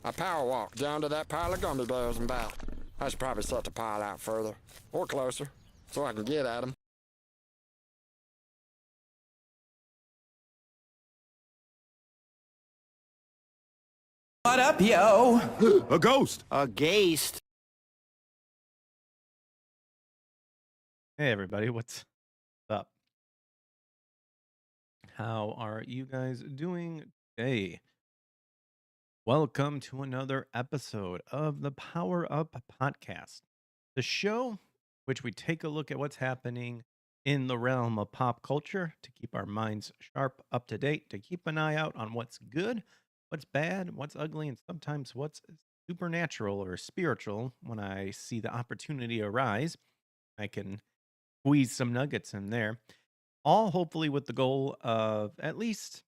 I power walked down to that pile of gummy bears and back. I should probably set the pile out further, or closer, so I can get at them. What up, yo? A ghost! A ghost. Hey everybody, what's up? How are you guys doing today? Welcome to another episode of the Power Up Podcast, the show which we take a look at what's happening in the realm of pop culture to keep our minds sharp, up to date, to keep an eye out on what's good, what's bad, what's ugly, and sometimes what's supernatural or spiritual. When I see the opportunity arise, I can squeeze some nuggets in there, all hopefully with the goal of at least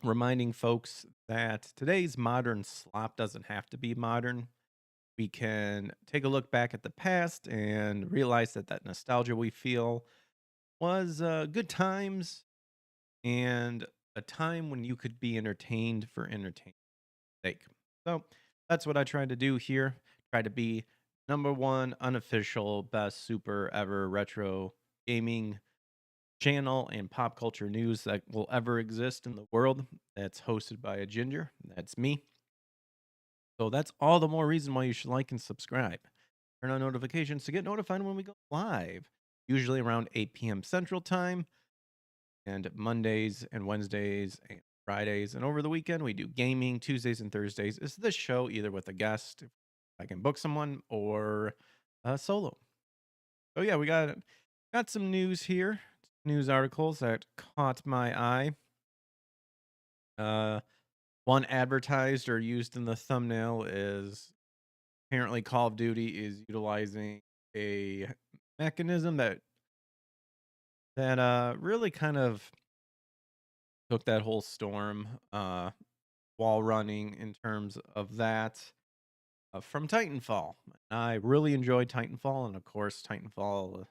reminding folks that today's modern slop doesn't have to be modern. We can take a look back at the past and realize that that nostalgia we feel was good times and a time when you could be entertained for entertainment's sake. So that's what I tried to do here. Try to be number one unofficial best super ever retro gaming channel and pop culture news that will ever exist in the world. That's hosted by a ginger. That's me. So that's all the more reason why you should like and subscribe. Turn on notifications to get notified when we go live, usually around 8 p.m. Central Time, and Mondays and Wednesdays and Fridays. And over the weekend, we do gaming. Tuesdays and Thursdays is this show, either with a guest, if I can book someone, or solo. So yeah, we got some news here, news articles that caught my eye. One advertised or used in the thumbnail is apparently Call of Duty is utilizing a mechanism that really kind of took that whole storm while running in terms of that from Titanfall. I really enjoyed Titanfall, and of course, Titanfall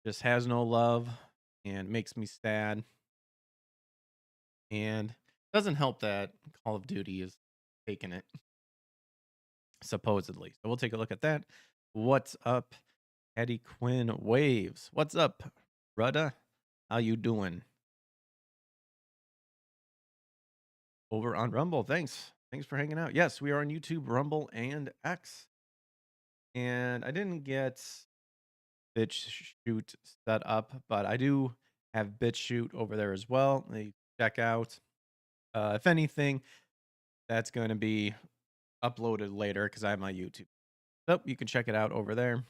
just has no love and makes me sad. And doesn't help that Call of Duty is taking it, supposedly. So we'll take a look at that. What's up, Eddie Quinn Waves? What's up, Rudda? How you doing? Over on Rumble. Thanks for hanging out. Yes, we are on YouTube, Rumble, and X. And I didn't get BitChute set up, but I do have BitChute over there as well. They check out. If anything, that's going to be uploaded later because I have my YouTube. So you can check it out over there.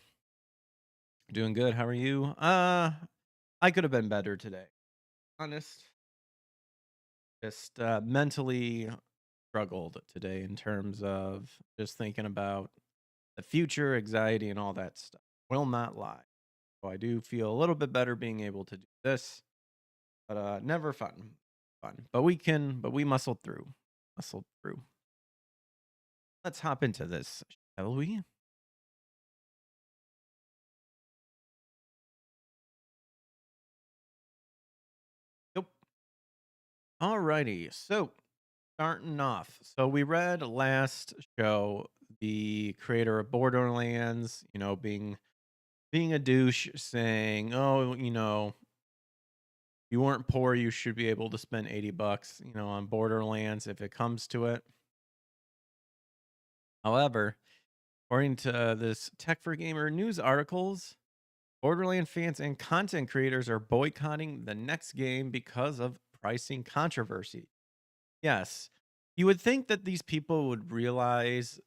Doing good. How are you? I could have been better today. Honest. Just mentally struggled today in terms of just thinking about the future, anxiety, and all that stuff. Will not lie. So I do feel a little bit better being able to do this, but never fun. But we muscled through. Let's hop into this, shall we? Nope. Alrighty. So starting off. So we read last show the creator of Borderlands, being a douche, saying, "Oh, you weren't poor, you should be able to spend $80, on Borderlands if it comes to it." However, according to this Tech for Gamer news articles, Borderland fans and content creators are boycotting the next game because of pricing controversy. Yes, you would think that these people would realize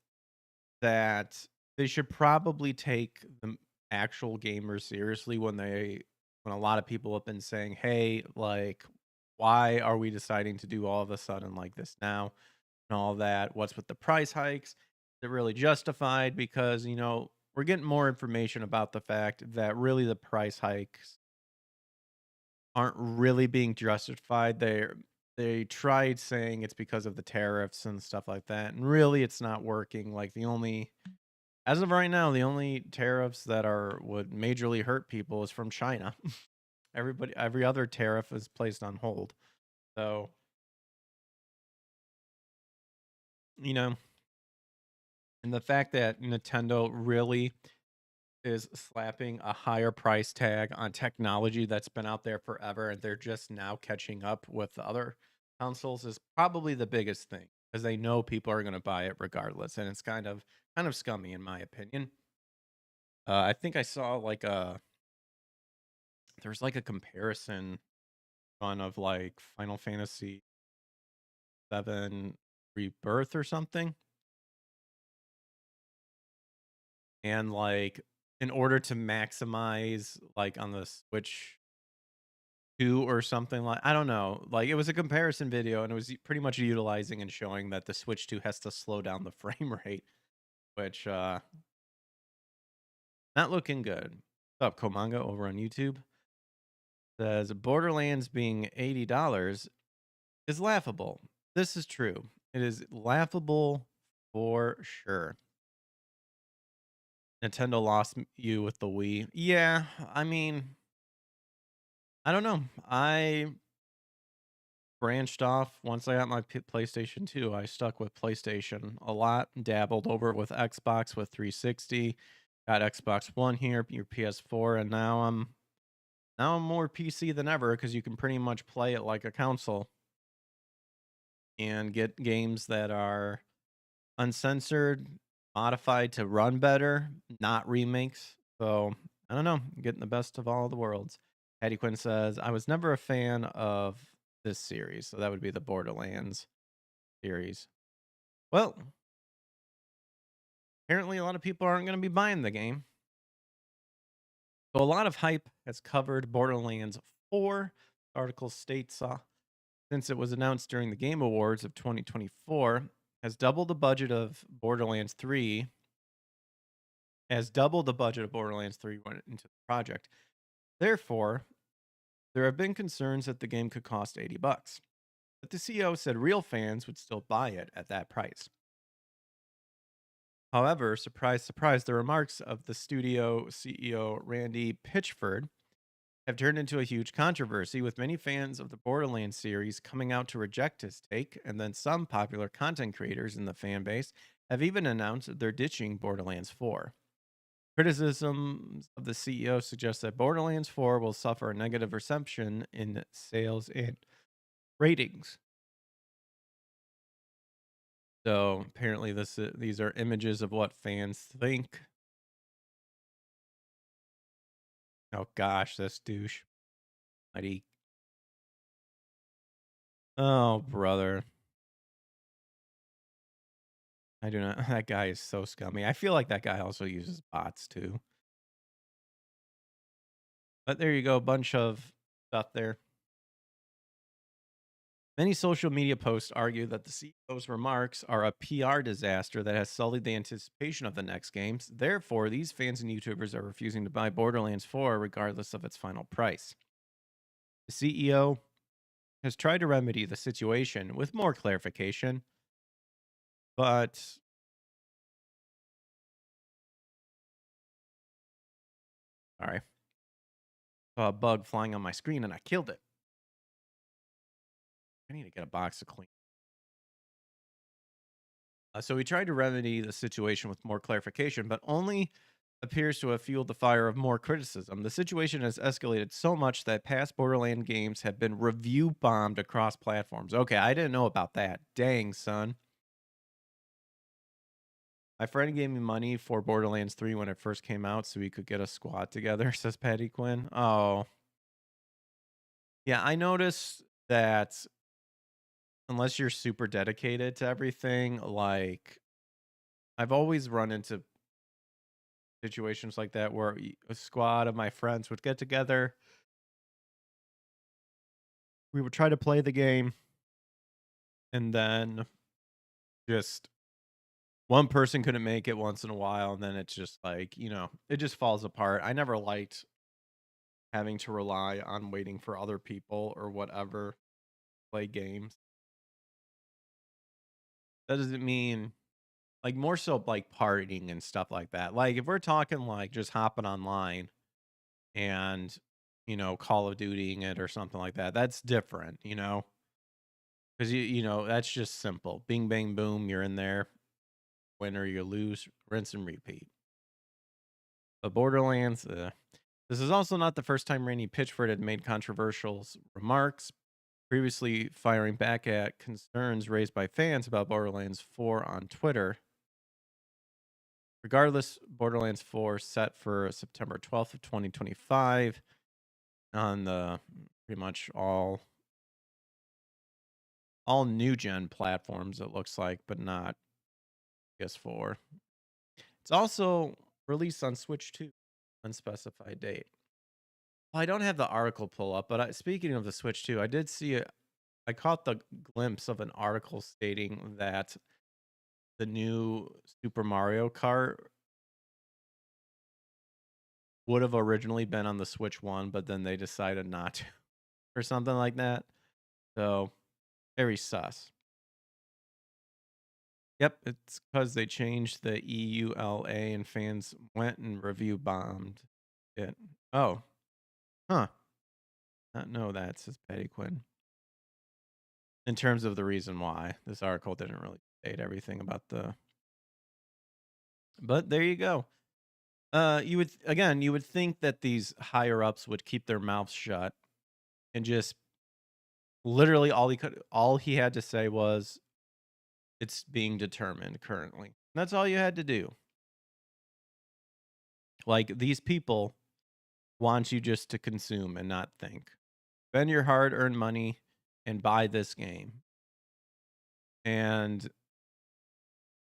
that they should probably take the actual gamers seriously when a lot of people have been saying, "Hey, like, why are we deciding to do all of a sudden like this now?" and all that. What's with the price hikes? Is it really justified? Because we're getting more information about the fact that really the price hikes aren't really being justified. They tried saying it's because of the tariffs and stuff like that, and really it's not working. Like, as of right now, the only tariffs that would majorly hurt people is from China. Every other tariff is placed on hold. So you know, and the fact that Nintendo really is slapping a higher price tag on technology that's been out there forever and they're just now catching up with the other consoles is probably the biggest thing because they know people are going to buy it regardless, and it's kind of scummy in my opinion. I think I saw like there's like a comparison on of like Final Fantasy 7 Rebirth or something, and like in order to maximize like on the Switch 2 or something, like I don't know, like it was a comparison video and it was pretty much utilizing and showing that the Switch 2 has to slow down the frame rate, which not looking good. What's up, Komanga over on YouTube? Says Borderlands being $80 is laughable. This is true. It is laughable for sure. Nintendo lost you with the Wii. Yeah, I mean, I don't know. I branched off once I got my PlayStation 2. I stuck with PlayStation a lot, dabbled over with Xbox with 360, got Xbox One here, your PS4, and now I'm more PC than ever because you can pretty much play it like a console and get games that are uncensored, modified to run better, not remakes. So I don't know, getting the best of all the worlds. Hattie Quinn says, I was never a fan of this series. So that would be the Borderlands series. Well, apparently a lot of people aren't going to be buying the game. So a lot of hype has covered Borderlands 4. The article states, since it was announced during the Game Awards of 2024, has doubled the budget of Borderlands 3 has doubled the budget of Borderlands 3 went into the project. Therefore, there have been concerns that the game could cost $80. But the CEO said real fans would still buy it at that price. However, surprise, surprise, the remarks of the studio CEO Randy Pitchford have turned into a huge controversy, with many fans of the Borderlands series coming out to reject his take, and then some popular content creators in the fan base have even announced they're ditching Borderlands 4. Criticisms of the CEO suggest that Borderlands 4 will suffer a negative reception in sales and ratings. So apparently, these are images of what fans think. Oh gosh, this douche. Mighty. Oh brother, I do not. That guy is so scummy. I feel like that guy also uses bots too. But there you go, a bunch of stuff there. Many social media posts argue that the CEO's remarks are a PR disaster that has sullied the anticipation of the next games. Therefore, these fans and YouTubers are refusing to buy Borderlands 4 regardless of its final price. The CEO has tried to remedy the situation with more clarification, but sorry, saw a bug flying on my screen and I killed it. I need to get a box to clean. So he tried to remedy the situation with more clarification, but only appears to have fueled the fire of more criticism. The situation has escalated so much that past Borderland games have been review bombed across platforms. Okay, I didn't know about that. Dang, son. My friend gave me money for Borderlands 3 when it first came out so we could get a squad together, says Patty Quinn. Oh. Yeah, I noticed that unless you're super dedicated to everything, like I've always run into situations like that where a squad of my friends would get together. We would try to play the game, and then just one person couldn't make it once in a while, and then it's just like, it just falls apart. I never liked having to rely on waiting for other people or whatever to play games. That doesn't mean like more so like partying and stuff like that. Like if we're talking like just hopping online and Call of Dutying it or something like that, that's different. because you know that's just simple. Bing, bang, boom. You're in there. Win or you lose. Rinse and repeat. But Borderlands. This is also not the first time Randy Pitchford had made controversial remarks, previously firing back at concerns raised by fans about Borderlands 4 on Twitter. Regardless, Borderlands 4 set for September 12th of 2025 on the pretty much all new gen platforms, it looks like, but not PS4. It's also released on Switch 2, unspecified date. Well, I don't have the article pull up, but speaking of the Switch 2, I did see it. I caught the glimpse of an article stating that the new Super Mario Kart would have originally been on the Switch 1, but then they decided not to, or something like that. So, very sus. Yep, it's because they changed the EULA and fans went and review bombed it. Oh, huh. Not know that, says Patty Quinn. In terms of the reason why, this article didn't really state everything about the. But there you go. You would think that these higher ups would keep their mouths shut and just literally all he had to say was it's being determined currently. That's all you had to do. Like these people want you just to consume and not think. Spend your hard-earned money and buy this game. And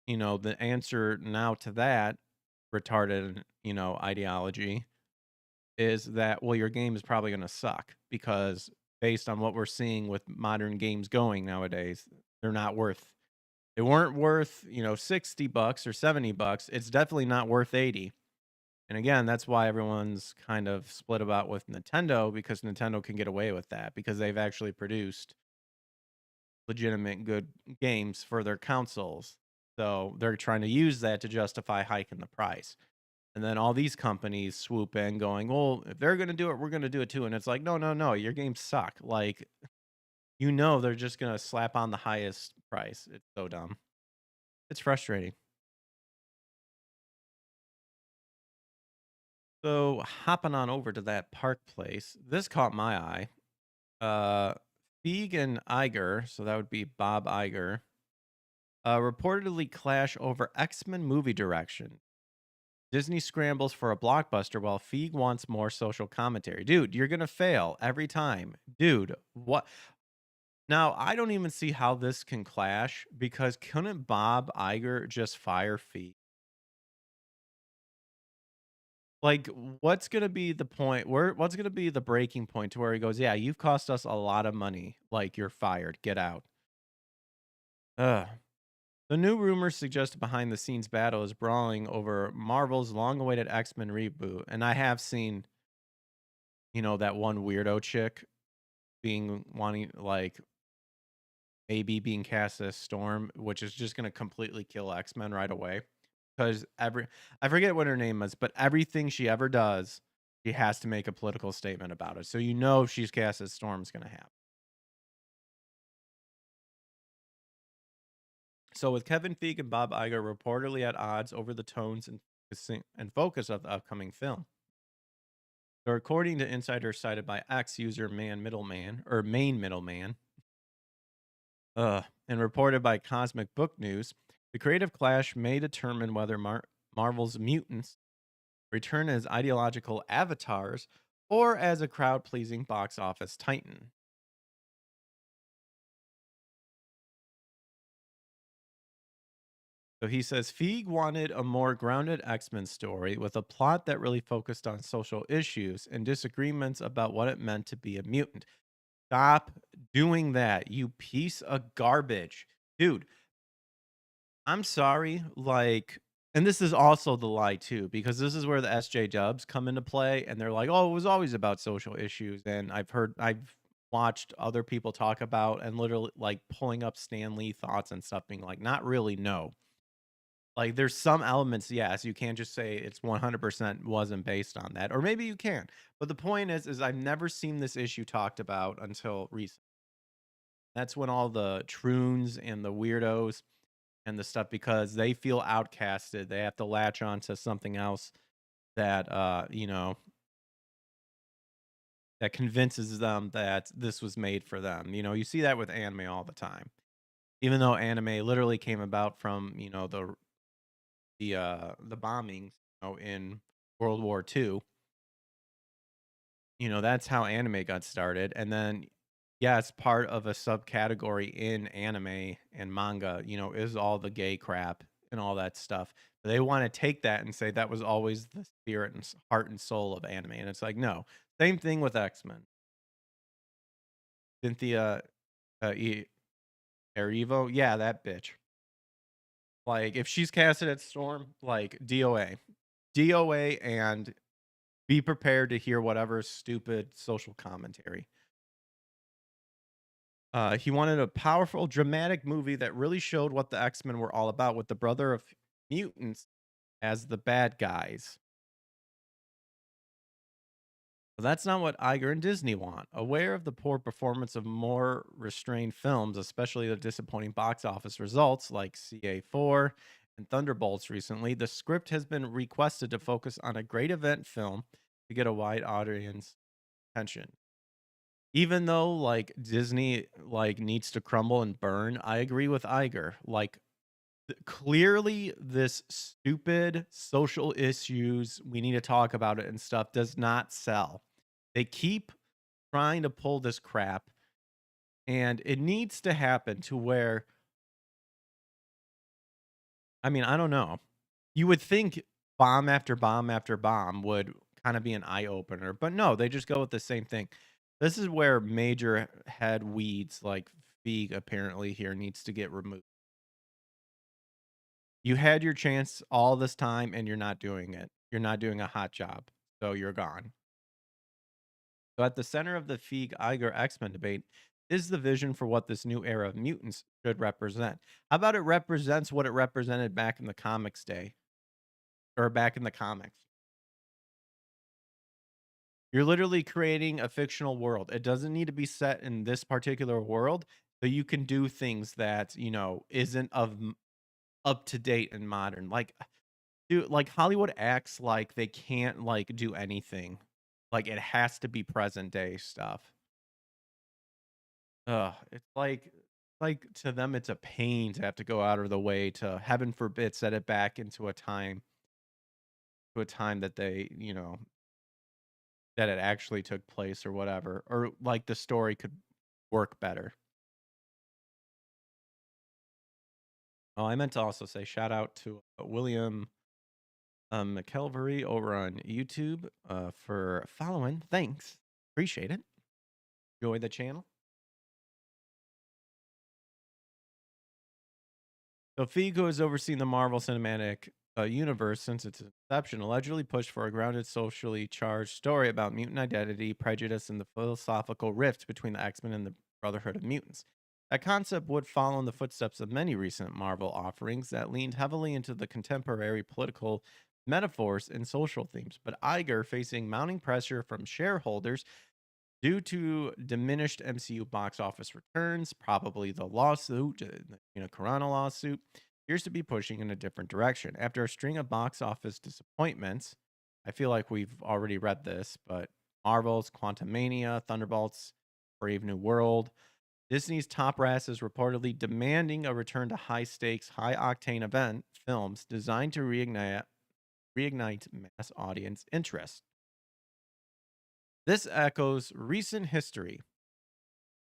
you know, the answer now to that retarded, ideology is that well your game is probably going to suck because based on what we're seeing with modern games going nowadays, they're not worth they weren't worth, $60 or $70. It's definitely not worth 80. And again, that's why everyone's kind of split about with Nintendo because Nintendo can get away with that because they've actually produced legitimate good games for their consoles. So they're trying to use that to justify hiking the price. And then all these companies swoop in going, well, if they're going to do it, we're going to do it too. And it's like, no, no, no, your games suck. Like, they're just going to slap on the highest price. It's so dumb. It's frustrating. So hopping on over to that Park Place, this caught my eye. Feig and Iger, so that would be Bob Iger, reportedly clash over X-Men movie direction. Disney scrambles for a blockbuster while Feig wants more social commentary. Dude, you're going to fail every time. Dude, what? Now, I don't even see how this can clash because couldn't Bob Iger just fire Feig? Like, what's going to be the point? What's going to be the breaking point to where he goes, yeah, you've cost us a lot of money. Like, you're fired. Get out. Ugh. The new rumors suggest a behind the scenes battle is brawling over Marvel's long awaited X-Men reboot. And I have seen, that one weirdo chick wanting, like, maybe being cast as Storm, which is just going to completely kill X-Men right away. Because I forget what her name is, but everything she ever does, she has to make a political statement about it. So if she's cast as Storm's going to happen. So with Kevin Feige and Bob Iger reportedly at odds over the tones and focus of the upcoming film. So according to insiders cited by X user main middleman, and reported by Cosmic Book News, the creative clash may determine whether Marvel's mutants return as ideological avatars or as a crowd-pleasing box office titan. So he says Feig wanted a more grounded X-Men story with a plot that really focused on social issues and disagreements about what it meant to be a mutant. Stop doing that, you piece of garbage. Dude, I'm sorry, and this is also the lie too, because this is where the SJ dubs come into play, and they're like, "Oh, it was always about social issues." And I've watched other people talk about and literally like pulling up Stan Lee thoughts and stuff, being like, "Not really, no." Like, there's some elements, yes, you can't just say it's 100% wasn't based on that, or maybe you can. But the point is I've never seen this issue talked about until recently. That's when all the troons and the weirdos and the stuff, because they feel outcasted. They have to latch on to something else that that convinces them that this was made for them. You see that with anime all the time. Even though anime literally came about from, the bombings, in World War II. That's how anime got started. And then, yeah, it's part of a subcategory in anime and manga, is all the gay crap and all that stuff. But they want to take that and say that was always the spirit and heart and soul of anime. And it's like, no. Same thing with X-Men. Cynthia Erivo, yeah, that bitch. Like, if she's casted at Storm, like DOA. DOA, and be prepared to hear whatever stupid social commentary. He wanted a powerful, dramatic movie that really showed what the X-Men were all about, with the brother of mutants as the bad guys. But that's not what Iger and Disney want. Aware of the poor performance of more restrained films, especially the disappointing box office results like CA4 and Thunderbolts recently, the script has been requested to focus on a great event film to get a wide audience attention. Even though like Disney like needs to crumble and burn, I agree with Iger. Like clearly this stupid social issues, we need to talk about it and stuff, does not sell. They keep trying to pull this crap, and it needs to happen to where, I mean, I don't know. You would think bomb after bomb after bomb would kind of be an eye opener, but no, they just go with the same thing. This is where major head weeds like Feig apparently here needs to get removed. You had your chance all this time and you're not doing it. You're not doing a hot job. So you're gone. So at the center of the Feig Iger X-Men debate is the vision for what this new era of mutants should represent. How about it represents what it represented back in the comics day? Or back in the comics. You're literally creating a fictional world. It doesn't need to be set in this particular world, so you can do things that, isn't up to date and modern. Like, dude, like Hollywood acts like they can't like do anything. Like it has to be present day stuff. It's like to them it's a pain to have to go out of the way to, heaven forbid, set it back into a time, that they, that it actually took place or whatever, or like the story could work better. Oh, I meant to also say shout out to William McKelvery over on YouTube for following. Thanks. Appreciate it. Enjoy the channel. So Figo has overseen the Marvel Cinematic Universe since its inception, allegedly pushed for a grounded, socially charged story about mutant identity, prejudice, and the philosophical rift between the X-Men and the Brotherhood of Mutants. That concept would follow in the footsteps of many recent Marvel offerings that leaned heavily into the contemporary political metaphors and social themes. But Iger, facing mounting pressure from shareholders due to diminished MCU box office returns, probably the lawsuit, Corona lawsuit, appears to be pushing in a different direction. After a string of box office disappointments, I feel like we've already read this, but Marvel's Quantumania, Thunderbolts, Brave New World, Disney's top brass is reportedly demanding a return to high stakes, high octane event films designed to reignite mass audience interest. This echoes recent history.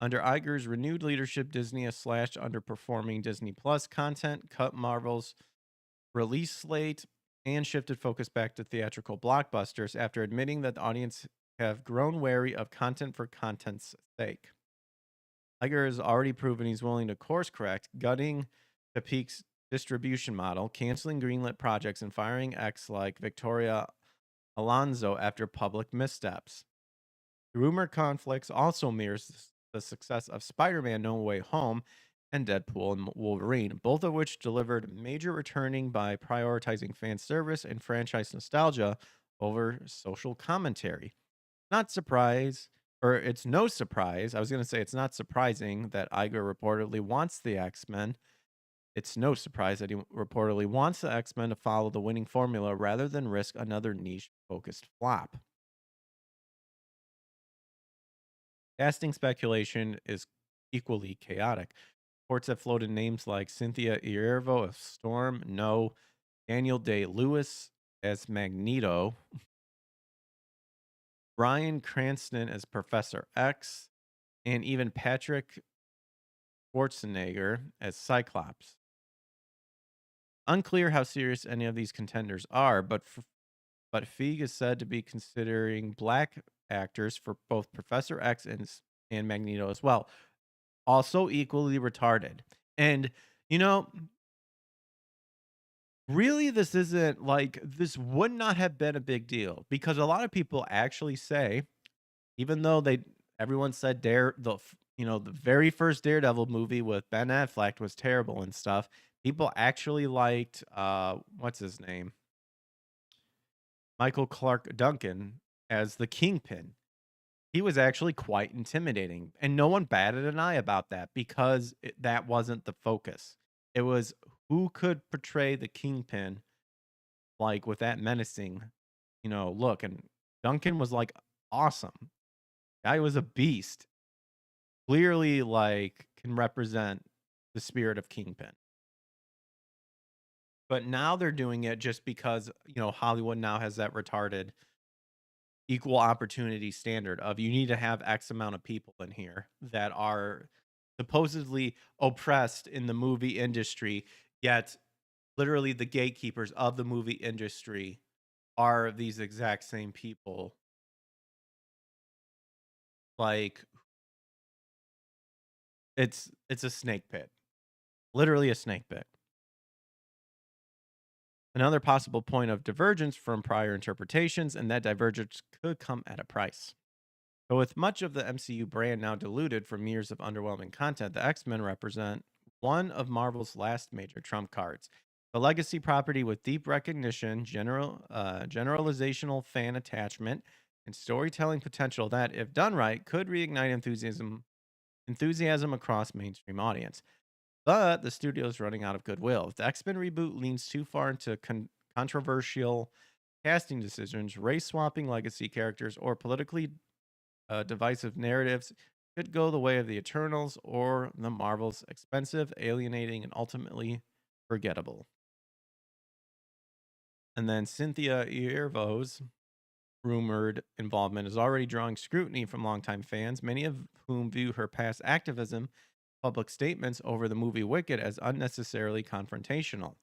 Under Iger's renewed leadership, Disney has slashed underperforming Disney Plus content, cut Marvel's release slate, and shifted focus back to theatrical blockbusters after admitting that the audience have grown wary of content for content's sake. Iger has already proven he's willing to course correct, gutting Capic's distribution model, canceling greenlit projects, and firing X like Victoria Alonso after public missteps. The rumor conflicts also mirrors the success of Spider-Man No Way Home and Deadpool and Wolverine, both of which delivered major returning by prioritizing fan service and franchise nostalgia over social commentary. Not surprised or it's no surprise. I was going to say it's not surprising that Iger reportedly wants the X-Men. It's no surprise that he reportedly wants the X-Men to follow the winning formula rather than risk another niche-focused flop. Casting speculation is equally chaotic. Reports have floated names like Cynthia Erivo of Storm, no, Daniel Day-Lewis as Magneto, Bryan Cranston as Professor X, and even Patrick Schwarzenegger as Cyclops. Unclear how serious any of these contenders are, but Feig is said to be considering black actors for both Professor X and Magneto as well. Also equally retarded. And, you know, really, this would not have been a big deal because a lot of people actually say, even though everyone said the very first Daredevil movie with Ben Affleck was terrible and stuff, people actually liked what's his name? Michael Clark Duncan as the Kingpin. He was actually quite intimidating, and no one batted an eye about that because that wasn't the focus. It was who could portray the Kingpin like with that menacing, look. And Duncan was like awesome. Guy was a beast. Clearly, like can represent the spirit of Kingpin. But now they're doing it just because Hollywood now has that retarded equal opportunity standard of you need to have X amount of people in here that are supposedly oppressed in the movie industry, yet literally the gatekeepers of the movie industry are these exact same people. Like it's a snake pit. Literally a snake pit. Another possible point of divergence from prior interpretations, and that divergence could come at a price. But with much of the MCU brand now diluted from years of underwhelming content, the X-Men represent one of Marvel's last major trump cards. The legacy property with deep recognition, generalizational fan attachment, and storytelling potential that, if done right, could reignite enthusiasm across mainstream audience. But the studio is running out of goodwill. If the X-Men reboot leans too far into controversial casting decisions, race-swapping legacy characters, or politically divisive narratives, could go the way of the Eternals or the Marvels, expensive, alienating, and ultimately forgettable. And then Cynthia Erivo's rumored involvement is already drawing scrutiny from longtime fans, many of whom view her past activism, public statements over the movie Wicked as unnecessarily confrontational.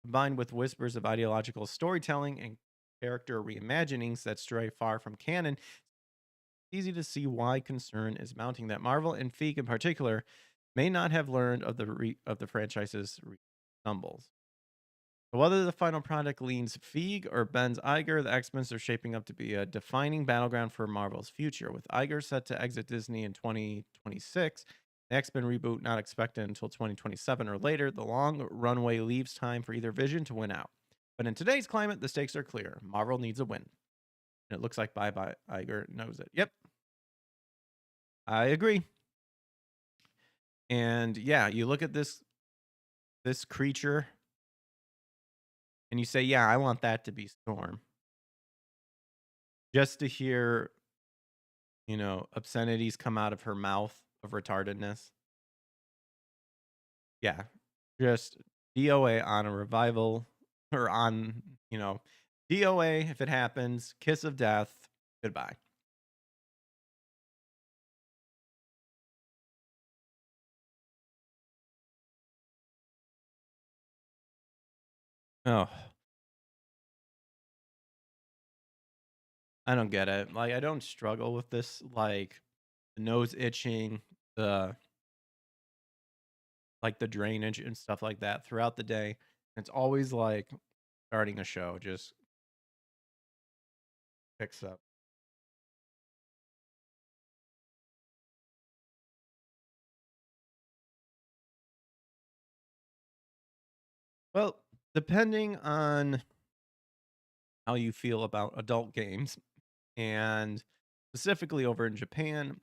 Combined with whispers of ideological storytelling and character reimaginings that stray far from canon, it's easy to see why concern is mounting that Marvel and Feig in particular may not have learned of the franchise's stumbles. So whether the final product leans Feig or bends Iger, the X-Men are shaping up to be a defining battleground for Marvel's future. With Iger set to exit Disney in 2026, the X-Men reboot not expected until 2027 or later, the long runway leaves time for either vision to win out. But in today's climate, the stakes are clear. Marvel needs a win. And it looks like Bye Bye Iger knows it. Yep, I agree. And yeah, you look at this creature and you say, yeah, I want that to be Storm. Just to hear, obscenities come out of her mouth of retardedness. Yeah, just DOA on a revival or on, DOA if it happens, kiss of death, goodbye. Oh, I don't get it. Like, I don't struggle with this, like, the nose itching, the the drainage and stuff like that throughout the day. It's always like starting a show just picks up. Well, depending on how you feel about adult games and specifically over in Japan.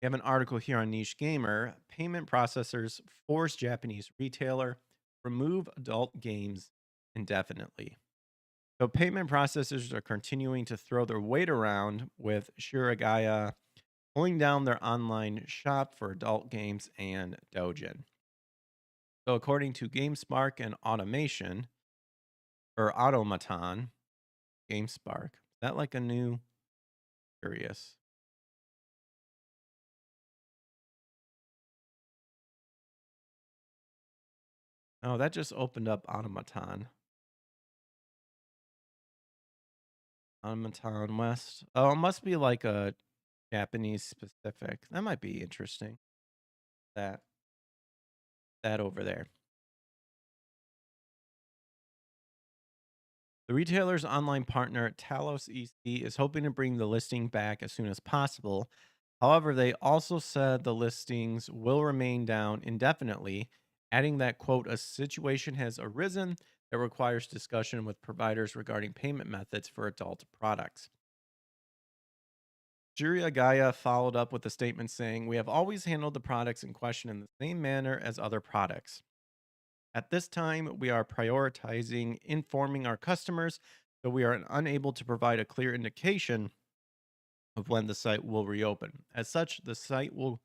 We have an article here on Niche Gamer. Payment processors force Japanese retailer remove adult games indefinitely. So payment processors are continuing to throw their weight around with Shiragaya pulling down their online shop for adult games and Dojin. So according to GameSpark and Automation or Automaton, GameSpark, is that like a new curious? Oh, that just opened up Automaton. Automaton West. Oh, it must be like a Japanese specific. That might be interesting. That that over there. The retailer's online partner, Talos EC, is hoping to bring the listing back as soon as possible. However, they also said the listings will remain down indefinitely, adding that, quote, a situation has arisen that requires discussion with providers regarding payment methods for adult products. Juria Gaia followed up with a statement saying, we have always handled the products in question in the same manner as other products. At this time, we are prioritizing informing our customers, so we are unable to provide a clear indication of when the site will reopen. As such, the site will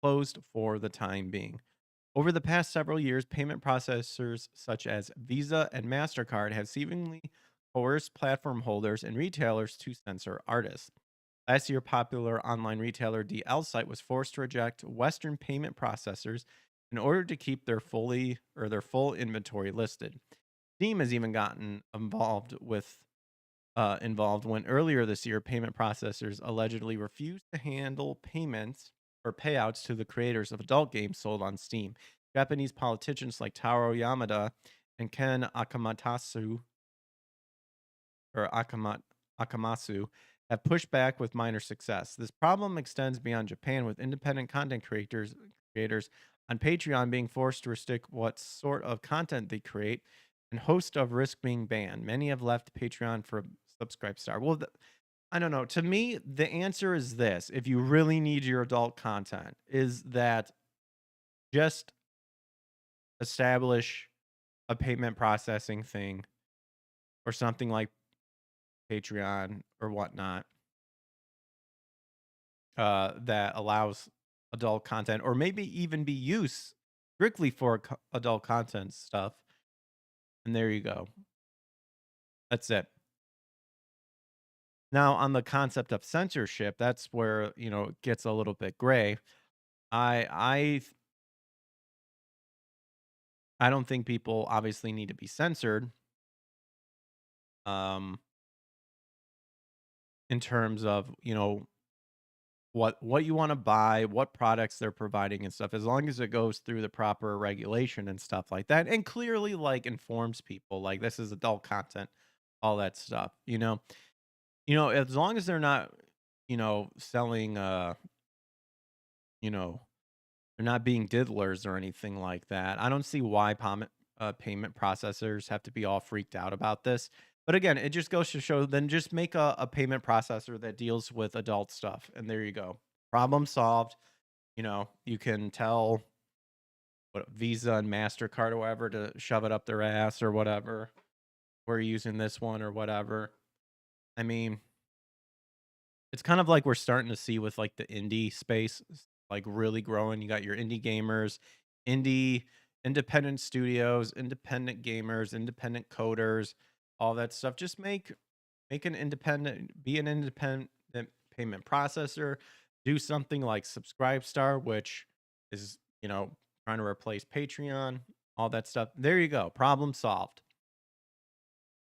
closed for the time being. Over the past several years, payment processors such as Visa and MasterCard have seemingly coerced platform holders and retailers to censor artists. Last year, popular online retailer DL site was forced to reject Western payment processors in order to keep their full inventory listed. Steam has even gotten involved when earlier this year payment processors allegedly refused to handle payments or payouts to the creators of adult games sold on Steam. Japanese politicians like Taro Yamada and Ken Akamasu have pushed back with minor success. This problem extends beyond Japan, with independent content creators on Patreon being forced to restrict what sort of content they create and host of risk being banned. Many have left Patreon for Subscribe Star. Well, I don't know. To me, the answer is this: if you really need your adult content, is that just establish a payment processing thing or something like Patreon or whatnot that allows adult content, or maybe even be used strictly for adult content stuff. And there you go. That's it. Now, on the concept of censorship, that's where it gets a little bit gray. I I don't think people obviously need to be censored. Um, in terms of what you want to buy, what products they're providing and stuff, as long as it goes through the proper regulation and stuff like that, and clearly like informs people like this is adult content, all that stuff. As long as they're not, selling, you know, they're not being diddlers or anything like that. I don't see why payment processors have to be all freaked out about this. But again, it just goes to show then just make a payment processor that deals with adult stuff. And there you go. Problem solved. You can tell what Visa and MasterCard or whatever to shove it up their ass or whatever. We're using this one or whatever. I mean, it's kind of like we're starting to see with like the indie space, like really growing. You got your indie gamers, indie independent studios, independent gamers, independent coders, all that stuff. Just be an independent payment processor. Do something like Subscribestar, which is trying to replace Patreon, all that stuff. There you go. Problem solved.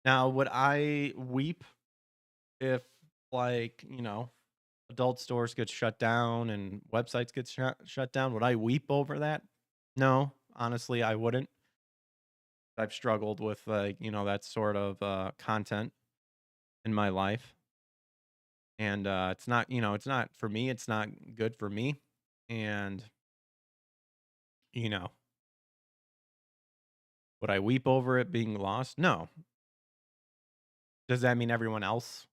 Now, would I weep if like adult stores get shut down and websites get shut down? Would I weep over that? No, honestly, I wouldn't. I've struggled with that sort of content in my life, and it's not for me. It's not good for me, and you know, would I weep over it being lost? No. Does that mean everyone else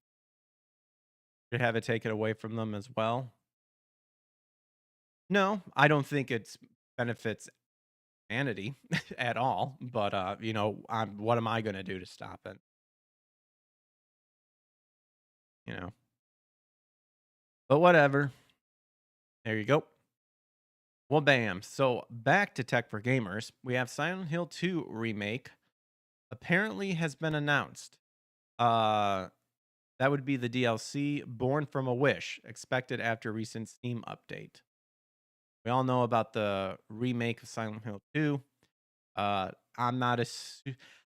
should have it taken away from them as well. No, I don't think it's benefits humanity at all. But what am I gonna do to stop it? You know. But whatever. There you go. Well, bam. So back to tech for gamers. We have Silent Hill 2 remake. Apparently has been announced. Uh that would be the DLC Born from a Wish, expected after recent Steam update. We all know about the remake of Silent Hill 2. I'm not a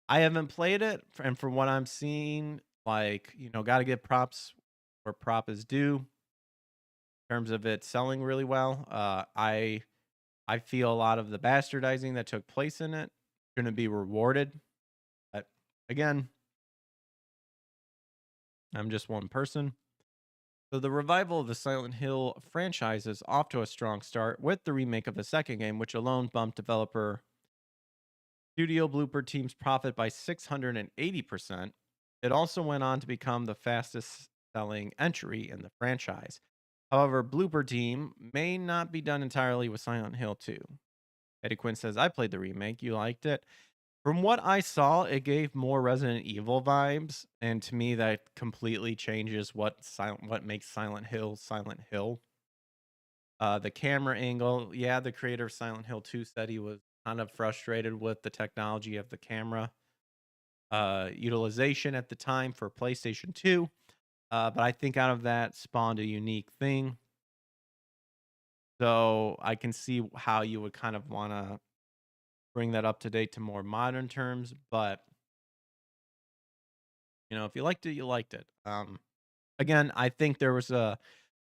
I haven't played it, and from what I'm seeing, like, got to give props where prop is due in terms of it selling really well. I feel a lot of the bastardizing that took place in it going to be rewarded. But again, I'm just one person. So the revival of the Silent Hill franchise is off to a strong start with the remake of the second game, which alone bumped developer Studio Blooper Team's profit by 680%. It also went on to become the fastest selling entry in the franchise. However, Blooper Team may not be done entirely with Silent Hill 2. Eddie Quinn says, I played the remake. You liked it? From what I saw, it gave more Resident Evil vibes. And to me, that completely changes what makes Silent Hill Silent Hill. The camera angle. Yeah, the creator of Silent Hill 2 said he was kind of frustrated with the technology of the camera utilization at the time for PlayStation 2. But I think out of that spawned a unique thing. So I can see how you would kind of want to bring that up to date to more modern terms. But, if you liked it, you liked it. Again, I think there was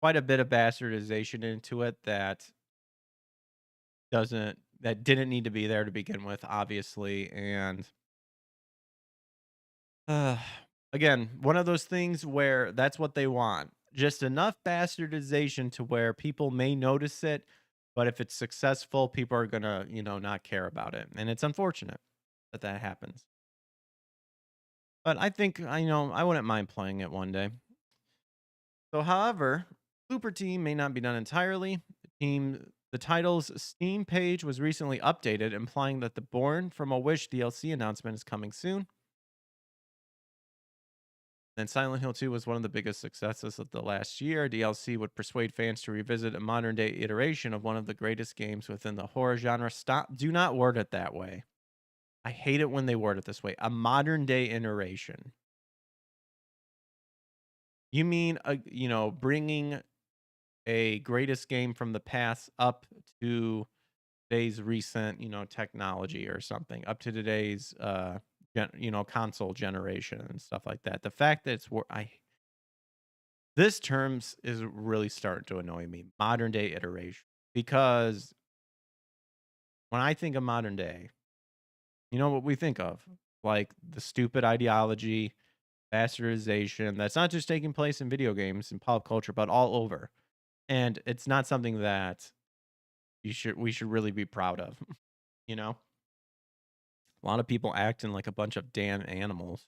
quite a bit of bastardization into it that didn't need to be there to begin with, obviously. And again, one of those things where that's what they want. Just enough bastardization to where people may notice it, but if it's successful, people are gonna, not care about it. And it's unfortunate that happens. But I think I wouldn't mind playing it one day. So, however, Blooper Team may not be done entirely. The title's Steam page was recently updated, implying that the Born from a Wish DLC announcement is coming soon. And Silent Hill 2 was one of the biggest successes of the last year. DLC would persuade fans to revisit a modern day iteration of one of the greatest games within the horror genre. Do not word it that way. I hate it when they word it this way. A modern day iteration. You mean, bringing a greatest game from the past up to today's recent, technology or something, up to today's, console generation and stuff like that. The fact that this terms is really starting to annoy me. Modern day iteration, because when I think of modern day, you know what we think of, like the stupid ideology, bastardization that's not just taking place in video games and pop culture, but all over. And it's not something that we should really be proud of. A lot of people acting like a bunch of damn animals.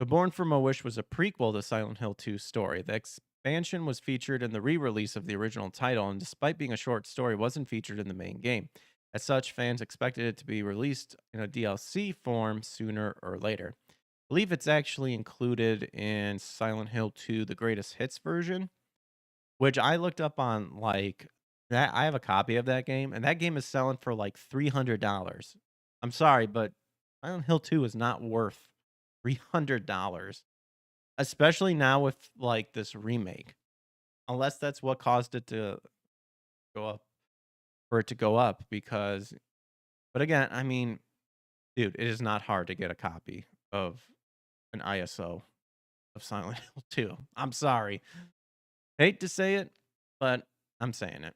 The Born from a Wish was a prequel to Silent Hill 2's story. The expansion was featured in the re-release of the original title, and despite being a short story, wasn't featured in the main game. As such, fans expected it to be released in a DLC form sooner or later. I believe it's actually included in Silent Hill 2 The Greatest Hits version, which I looked up on, like, that. I have a copy of that game, and that game is selling for like $300. I'm sorry, but Silent Hill 2 is not worth $300, especially now with like this remake. Unless that's what caused it to go up, because, but again, I mean, dude, it is not hard to get a copy of an ISO of Silent Hill 2. I'm sorry. Hate to say it, but I'm saying it.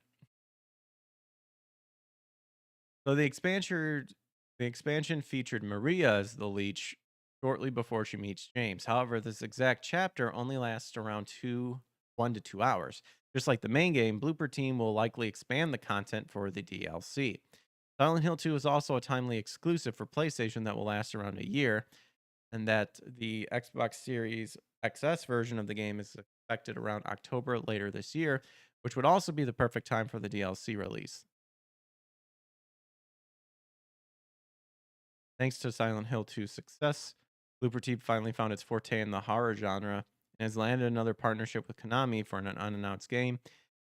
So the expansion featured Maria as the leech shortly before she meets James. However, this exact chapter only lasts around 1 to 2 hours. Just like the main game, Blooper Team will likely expand the content for the DLC. Silent Hill 2 is also a timely exclusive for PlayStation that will last around a year. and that the Xbox Series XS version of the game is expected around October later this year, which would also be the perfect time for the DLC release. Thanks to Silent Hill 2's success, Blooper Team finally found its forte in the horror genre and has landed another partnership with Konami for an unannounced game.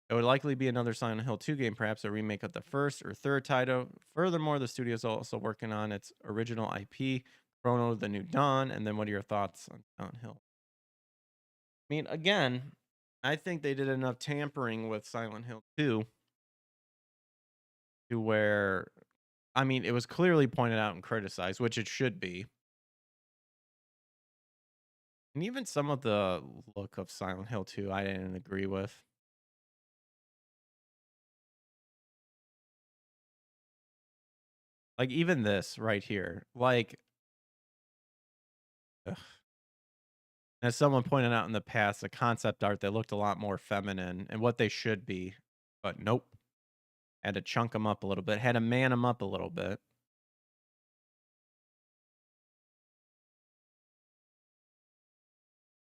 It would likely be another Silent Hill 2 game, perhaps a remake of the first or third title. Furthermore, the studio is also working on its original IP, Chrono the New Dawn. And then, what are your thoughts on Silent Hill? I mean, again, I think they did enough tampering with Silent Hill 2 to where, I mean, it was clearly pointed out and criticized, which it should be. And even some of the look of Silent Hill 2, I didn't agree with. Like, even this right here. Like, ugh. As someone pointed out in the past, the concept art, they looked a lot more feminine and what they should be. But nope. Had to chunk them up a little bit. Had to man them up a little bit.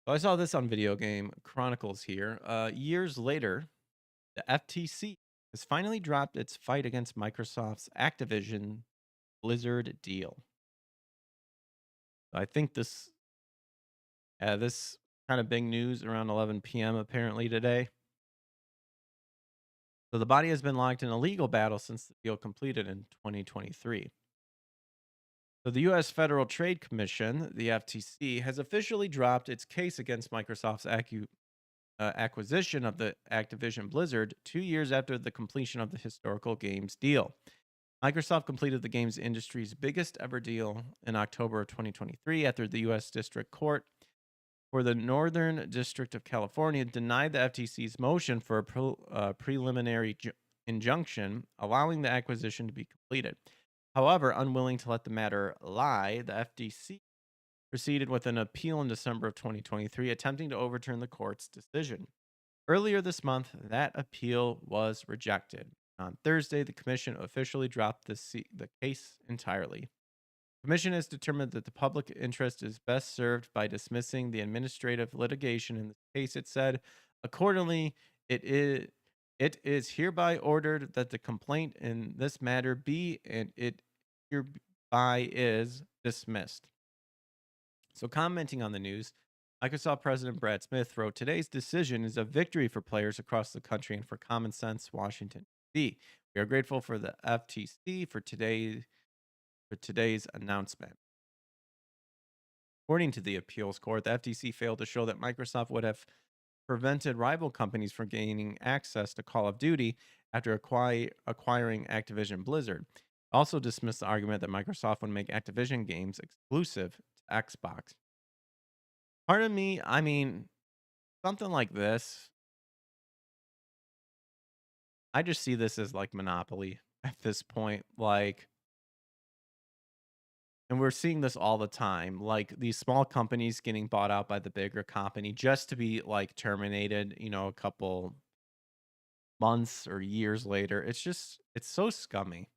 So I saw this on Video Game Chronicles here. Years later, the FTC has finally dropped its fight against Microsoft's Activision Blizzard deal. I think this kind of big news around 11 p.m. apparently today. So the body has been locked in a legal battle since the deal completed in 2023. So the U.S. Federal Trade Commission, the FTC, has officially dropped its case against Microsoft's acquisition of the Activision Blizzard 2 years after the completion of the historical games deal. Microsoft completed the games industry's biggest ever deal in October of 2023 after the U.S. District Court for the Northern District of California denied the FTC's motion for a preliminary injunction, allowing the acquisition to be completed. However, unwilling to let the matter lie, the FTC proceeded with an appeal in December of 2023, attempting to overturn the court's decision. Earlier this month, that appeal was rejected. On Thursday, the commission officially dropped the case entirely. The commission has determined that the public interest is best served by dismissing the administrative litigation in this case, it said. Accordingly, it is hereby ordered that the complaint in this matter be, and it hereby is dismissed. So, commenting on the news, Microsoft President Brad Smith wrote, "Today's decision is a victory for players across the country and for common sense Washington, D.C. We are grateful for the FTC for today's announcement." According to the appeals court, the FTC failed to show that Microsoft would have prevented rival companies from gaining access to Call of Duty after acquiring Activision Blizzard. Also dismissed the argument that Microsoft would make Activision games exclusive to Xbox. Part of me, I mean, something like this, I just see this as like monopoly at this point. Like, and we're seeing this all the time, like these small companies getting bought out by the bigger company just to be like terminated, a couple months or years later. It's so scummy.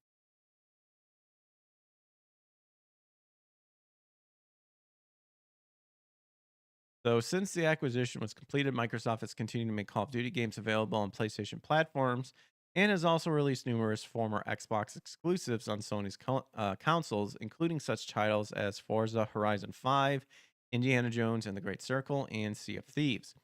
So, since the acquisition was completed, Microsoft has continued to make Call of Duty games available on PlayStation platforms and has also released numerous former Xbox exclusives on Sony's consoles, including such titles as Forza Horizon 5, Indiana Jones and the Great Circle, and Sea of Thieves.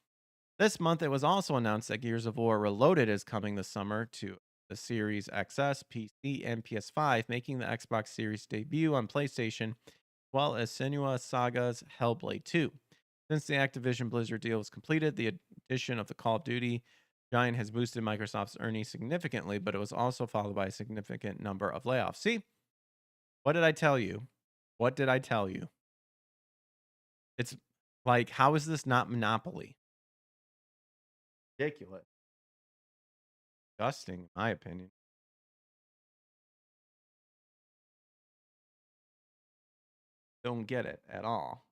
This month, it was also announced that Gears of War Reloaded is coming this summer to the Series XS, PC, and PS5, making the Xbox Series debut on PlayStation, as well as Senua Saga's Hellblade 2. Since the Activision Blizzard deal was completed, the addition of the Call of Duty giant has boosted Microsoft's earnings significantly, but it was also followed by a significant number of layoffs. See, what did I tell you? What did I tell you? It's like, how is this not monopoly? Ridiculous. Disgusting, in my opinion. Don't get it at all.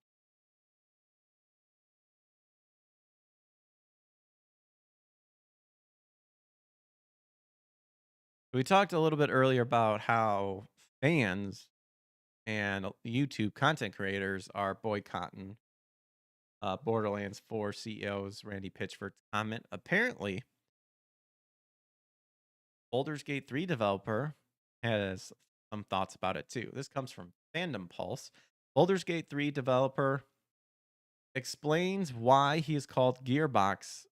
We talked a little bit earlier about how fans and YouTube content creators are boycotting Borderlands 4 CEO's Randy Pitchford's comment. Apparently, Baldur's Gate 3 developer has some thoughts about it too. This comes from Fandom Pulse. Baldur's Gate 3 developer explains why he is called Gearbox,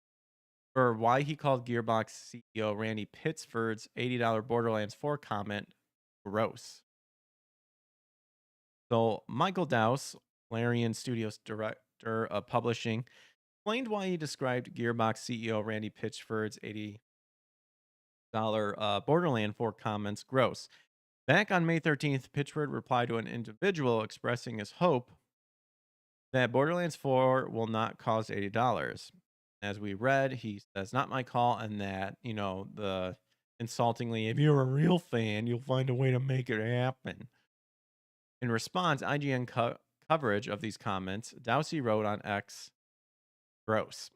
or why he called Gearbox CEO Randy Pitchford's $80 Borderlands 4 comment gross. So Michael Dowse, Larian Studios director of publishing, explained why he described Gearbox CEO Randy Pitchford's $80 Borderland 4 comments gross. Back on May 13th, Pitchford replied to an individual expressing his hope that Borderlands 4 will not cost $80. As we read, he says, not my call, and that, the insultingly, if you're a real fan, you'll find a way to make it happen. In response, IGN coverage of these comments, Dowsey wrote on X, gross.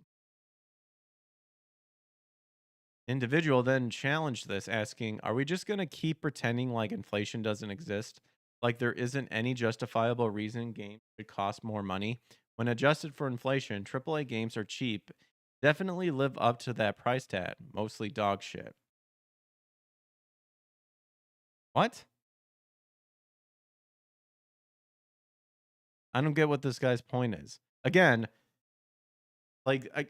Individual then challenged this, asking, are we just going to keep pretending like inflation doesn't exist? Like there isn't any justifiable reason games should cost more money? When adjusted for inflation, AAA games are cheap, definitely live up to that price tag, mostly dog shit. What? I don't get what this guy's point is. Again,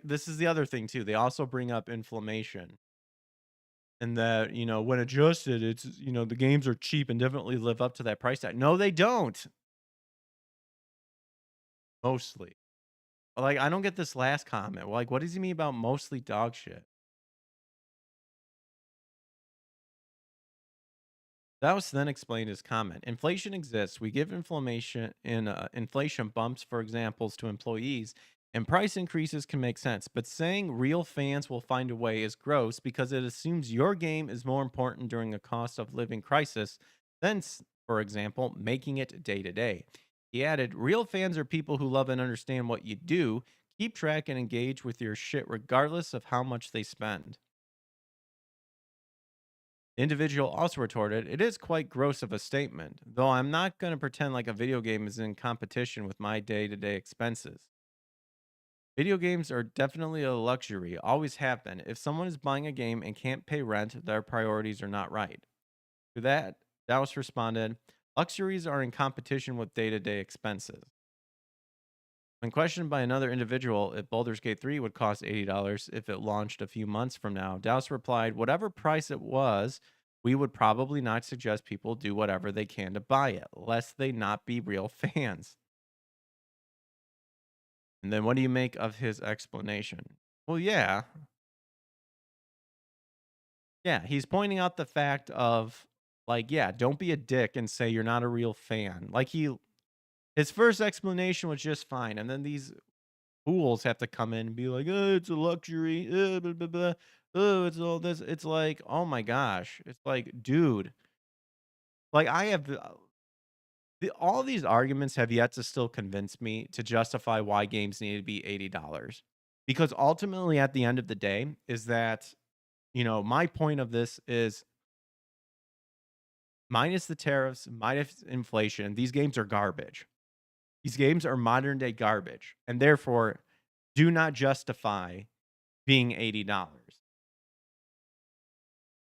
this is the other thing too. They also bring up inflammation. And that, when adjusted, it's, the games are cheap and definitely live up to that price tag. No, they don't. Mostly. Like, I don't get this last comment. Like, what does he mean about mostly dog shit? Dowse then explained his comment. Inflation exists. We give inflation bumps, for examples, to employees, and price increases can make sense. But saying real fans will find a way is gross because it assumes your game is more important during a cost of living crisis than, for example, making it day to day. He added, real fans are people who love and understand what you do, keep track and engage with your shit regardless of how much they spend. The individual also retorted, it is quite gross of a statement, though I'm not going to pretend like a video game is in competition with my day to day expenses. Video games are definitely a luxury, always have been. If someone is buying a game and can't pay rent, their priorities are not right. To that, Dowse responded, luxuries are in competition with day to day expenses. When questioned by another individual if Baldur's Gate 3 would cost $80 if it launched a few months from now, Dowse replied, whatever price it was, we would probably not suggest people do whatever they can to buy it, lest they not be real fans. And then what do you make of his explanation? Well, yeah. Yeah, he's pointing out the fact of, like, yeah, don't be a dick and say you're not a real fan. Like, his first explanation was just fine. And then these fools have to come in and be like, oh, it's a luxury. Blah, blah, blah. Oh, it's all this. It's like, oh my gosh. It's like, dude, like I have all these arguments have yet to still convince me to justify why games need to be $80. Because ultimately, at the end of the day, is that, my point of this is minus the tariffs, minus inflation, these games are garbage. These games are modern day garbage and therefore do not justify being $80.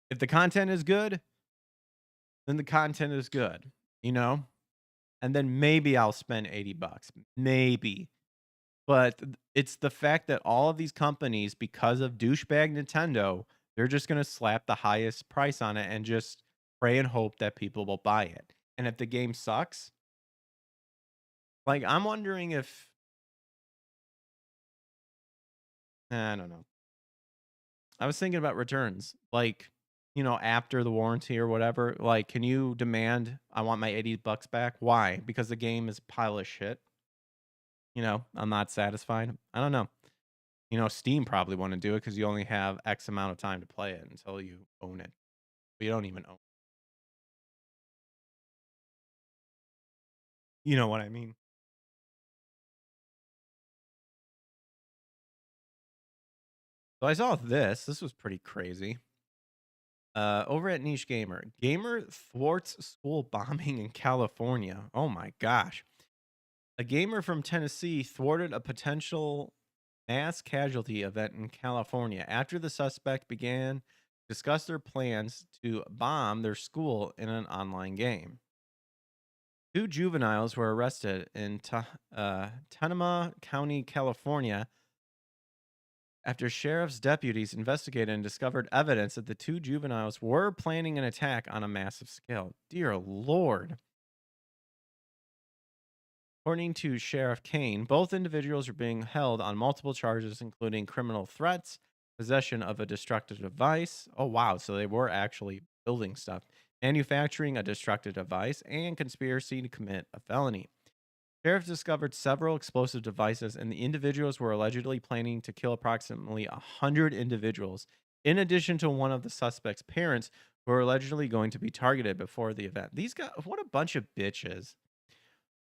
If the content is good, then the content is good, And then maybe I'll spend $80. Maybe. But it's the fact that all of these companies, because of douchebag Nintendo, they're just going to slap the highest price on it and just pray and hope that people will buy it. And if the game sucks, like I'm wondering if I don't know. I was thinking about returns. Like, after the warranty or whatever, like, can you demand I want my $80 back? Why? Because the game is a pile of shit. I'm not satisfied. I don't know. Steam probably want to do it because you only have X amount of time to play it until you own it. But you don't even own it. You know what I mean? So I saw this. This was pretty crazy. Over at Niche Gamer, gamer thwarts school bombing in California. Oh my gosh. A gamer from Tennessee thwarted a potential mass casualty event in California after the suspect began to discuss their plans to bomb their school in an online game. Two juveniles were arrested in Tanama County, California, after sheriff's deputies investigated and discovered evidence that the two juveniles were planning an attack on a massive scale. Dear Lord. According to Sheriff Kane, both individuals are being held on multiple charges, including criminal threats, possession of a destructive device. Oh, wow. So they were actually building stuff, manufacturing a destructive device, and conspiracy to commit a felony. Sheriff discovered several explosive devices, and the individuals were allegedly planning to kill approximately 100 individuals, in addition to one of the suspect's parents, who were allegedly going to be targeted before the event. These guys, what a bunch of bitches.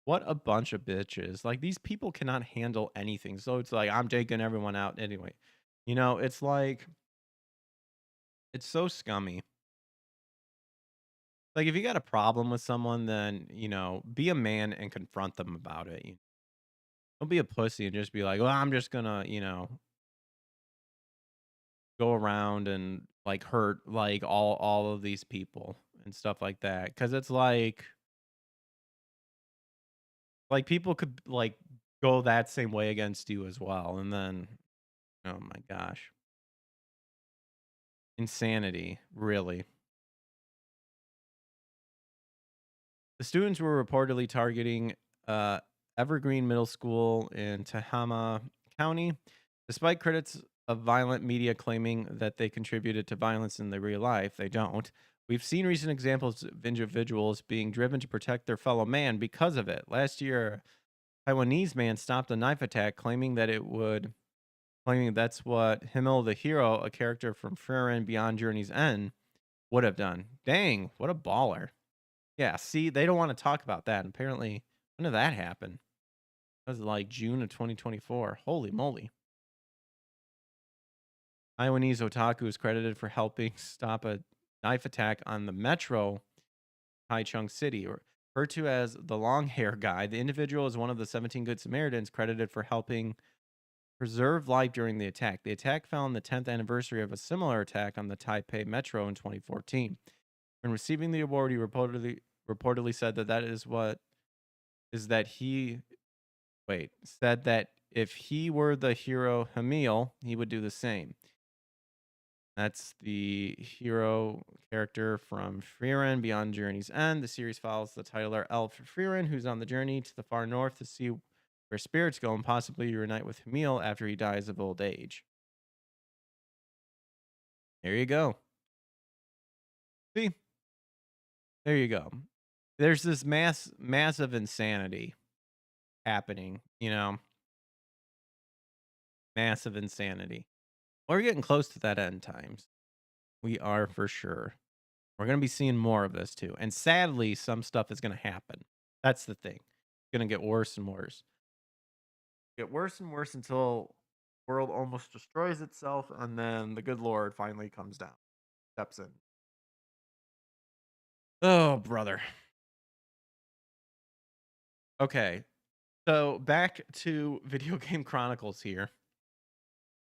What a bunch of bitches. Like, these people cannot handle anything. So it's like, I'm taking everyone out anyway. You know, it's like, it's so scummy. Like, if you got a problem with someone, then, be a man and confront them about it. Don't be a pussy and just be like, well, I'm just gonna, go around and like hurt like all of these people and stuff like that. Cause it's like people could like go that same way against you as well. And then, oh my gosh. Insanity, really. The students were reportedly targeting Evergreen Middle School in Tehama County, despite critics of violent media claiming that they contributed to violence in their real life. They don't. We've seen recent examples of individuals being driven to protect their fellow man because of it. Last year, a Taiwanese man stopped a knife attack, claiming that's what Himmel the Hero, a character from Frieren Beyond Journey's End, would have done. Dang, what a baller. Yeah, see, they don't want to talk about that. Apparently, when did that happen? That was like June of 2024. Holy moly. Taiwanese otaku is credited for helping stop a knife attack on the metro Taichung City, or referred to as the long hair guy. The individual is one of the 17 Good Samaritans credited for helping preserve life during the attack. The attack fell on the 10th anniversary of a similar attack on the Taipei metro in 2014. When receiving the award, he reportedly said that if he were the hero Hamil, he would do the same. That's the hero character from Frieren Beyond Journey's End. The series follows the titular elf Frieren, who's on the journey to the far north to see where spirits go and possibly reunite with Hamil after he dies of old age. There you go. See? There you go. There's this massive insanity happening, massive insanity. We're getting close to that end times. We are for sure. We're going to be seeing more of this too. And sadly, some stuff is going to happen. That's the thing. It's going to get worse and worse. Get worse and worse until the world almost destroys itself, and then the good Lord finally comes down, steps in. Oh, brother. Okay. So back to Video Game Chronicles here.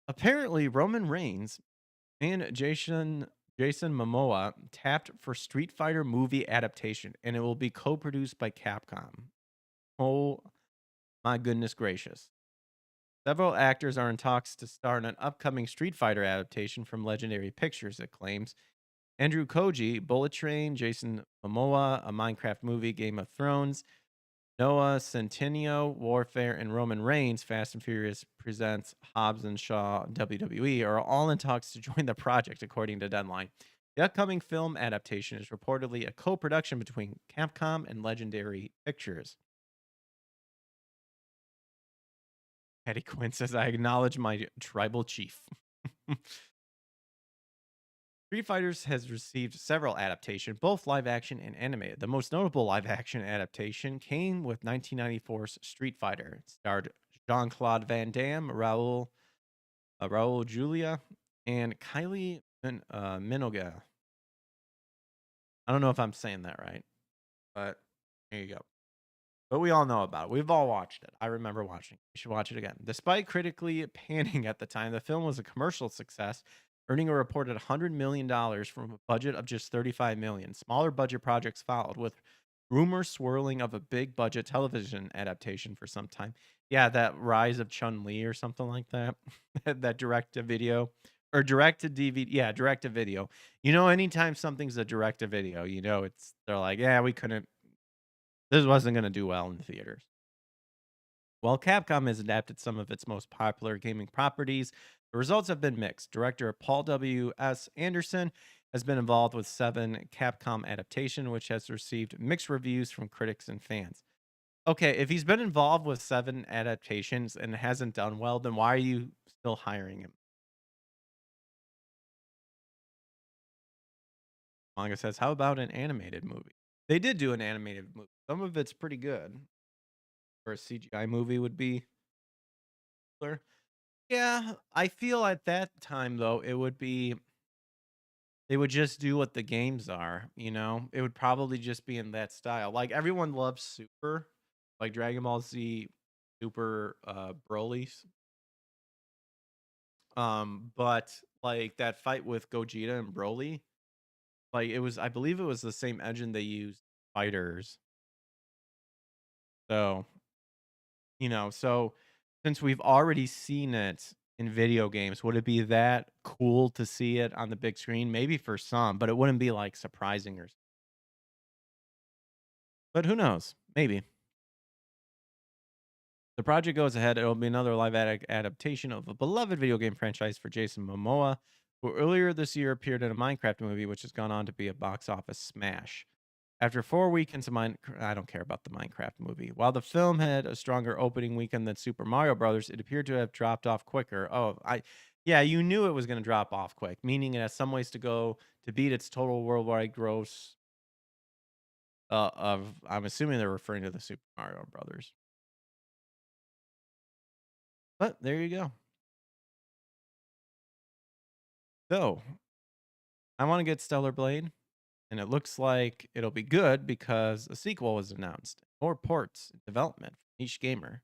Apparently, Roman Reigns and Jason Momoa tapped for Street Fighter movie adaptation, and it will be co-produced by Capcom. Oh my goodness gracious. Several actors are in talks to star in an upcoming Street Fighter adaptation from Legendary Pictures, it claims. Andrew Koji, Bullet Train, Jason Momoa, a Minecraft movie, Game of Thrones, Noah Centineo, Warfare, and Roman Reigns, Fast and Furious presents Hobbs and Shaw WWE, are all in talks to join the project, according to Deadline. The upcoming film adaptation is reportedly a co-production between Capcom and Legendary Pictures. Eddie Quinn says, I acknowledge my tribal chief. Street Fighters has received several adaptations, both live action and animated. The most notable live action adaptation came with 1994's Street Fighter. It starred Jean-Claude Van Damme, Raul Julia, and Kylie Minogue. I don't know if I'm saying that right, but there you go. But we all know about it. We've all watched it. I remember watching it. You should watch it again. Despite critically panning at the time, the film was a commercial success, earning a reported $100 million from a budget of just $35 million. Smaller budget projects followed, with rumors swirling of a big budget television adaptation for some time. Yeah, that Rise of Chun Li or something like that. That direct to video or direct to DVD. Yeah, direct to video. Anytime something's a direct to video, they're like, yeah, we couldn't. This wasn't going to do well in the theaters. While Capcom has adapted some of its most popular gaming properties, the results have been mixed. Director Paul W.S. Anderson has been involved with 7 Capcom adaptation, which has received mixed reviews from critics and fans. Okay, if he's been involved with 7 adaptations and hasn't done well, then why are you still hiring him? Manga says, how about an animated movie? They did do an animated movie. Some of it's pretty good. Or a CGI movie would be clear. Yeah, I feel at that time though, they would just do what the games are. It would probably just be in that style. Like everyone loves Super, like Dragon Ball Z Super Broly's. But like that fight with Gogeta and Broly, like I believe it was the same engine they used fighters. So since we've already seen it in video games, would it be that cool to see it on the big screen? Maybe for some, but it wouldn't be like surprising but who knows? Maybe. The project goes ahead. It'll be another live adaptation of a beloved video game franchise for Jason Momoa, who earlier this year appeared in a Minecraft movie, which has gone on to be a box office smash. After 4 weekends of I don't care about the Minecraft movie. While the film had a stronger opening weekend than Super Mario Brothers, it appeared to have dropped off quicker. Yeah, you knew it was going to drop off quick, meaning it has some ways to go to beat its total worldwide gross. I'm assuming they're referring to the Super Mario Brothers. But there you go. So I want to get Stellar Blade, and it looks like it'll be good because a sequel was announced. More ports in development for each gamer.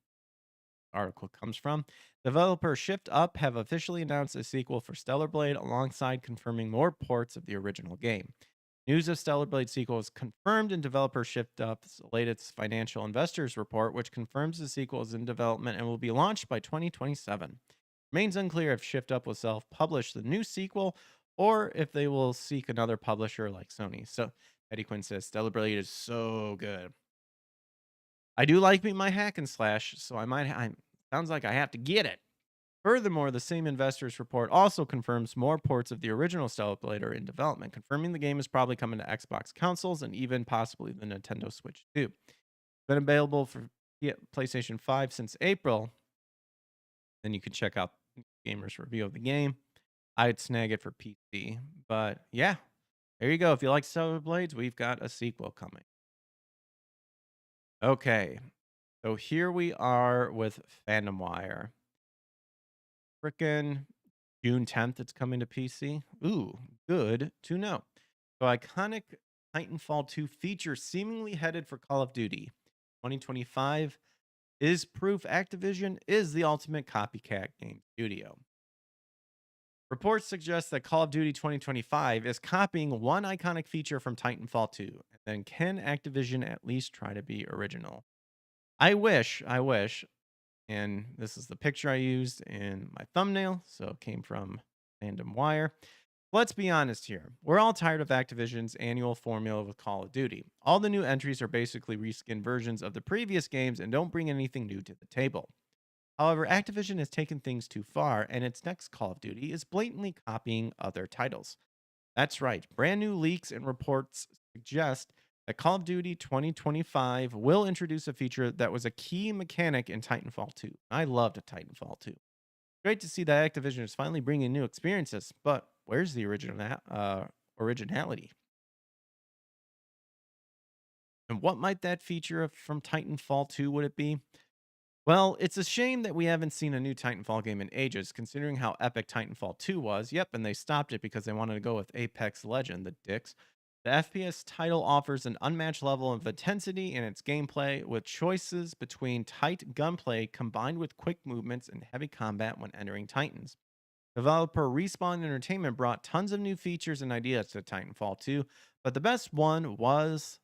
Article comes from. Developer Shift Up have officially announced a sequel for Stellar Blade alongside confirming more ports of the original game. News of Stellar Blade sequel is confirmed in developer Shift Up's latest financial investors report, which confirms the sequel is in development and will be launched by 2027. Remains unclear if Shift Up will self-publish the new sequel or if they will seek another publisher like Sony. So Eddie Quinn says Stellar Blade is so good. I do like me my hack and slash, so sounds like I have to get it. Furthermore, the same investors report also confirms more ports of the original Stellar Blade are in development, confirming the game is probably coming to Xbox consoles and even possibly the Nintendo Switch too. Been available for PlayStation 5 since April. Then you can check out Gamers' review of the game. I'd snag it for PC. But yeah, there you go. If you like Stellar Blades, we've got a sequel coming. Okay, so here we are with Fandom Wire. Frickin' June 10th, it's coming to PC. Ooh, good to know. So, iconic Titanfall 2 feature seemingly headed for Call of Duty 2025 is proof Activision is the ultimate copycat game studio. Reports suggest that Call of Duty 2025 is copying one iconic feature from Titanfall 2. And then can Activision at least try to be original? I wish, and this is the picture I used in my thumbnail, so it came from Fandom Wire. Let's be honest here. We're all tired of Activision's annual formula with Call of Duty. All the new entries are basically reskinned versions of the previous games and don't bring anything new to the table. However, Activision has taken things too far, and its next Call of Duty is blatantly copying other titles. That's right, brand new leaks and reports suggest that Call of Duty 2025 will introduce a feature that was a key mechanic in Titanfall 2. I loved Titanfall 2. Great to see that Activision is finally bringing new experiences, but where's the originality? And what might that feature from Titanfall 2 would it be? Well, it's a shame that we haven't seen a new Titanfall game in ages, considering how epic Titanfall 2 was. Yep, and they stopped it because they wanted to go with Apex Legend, the dicks. The FPS title offers an unmatched level of intensity in its gameplay, with choices between tight gunplay combined with quick movements and heavy combat when entering Titans. Developer Respawn Entertainment brought tons of new features and ideas to Titanfall 2, but the best one was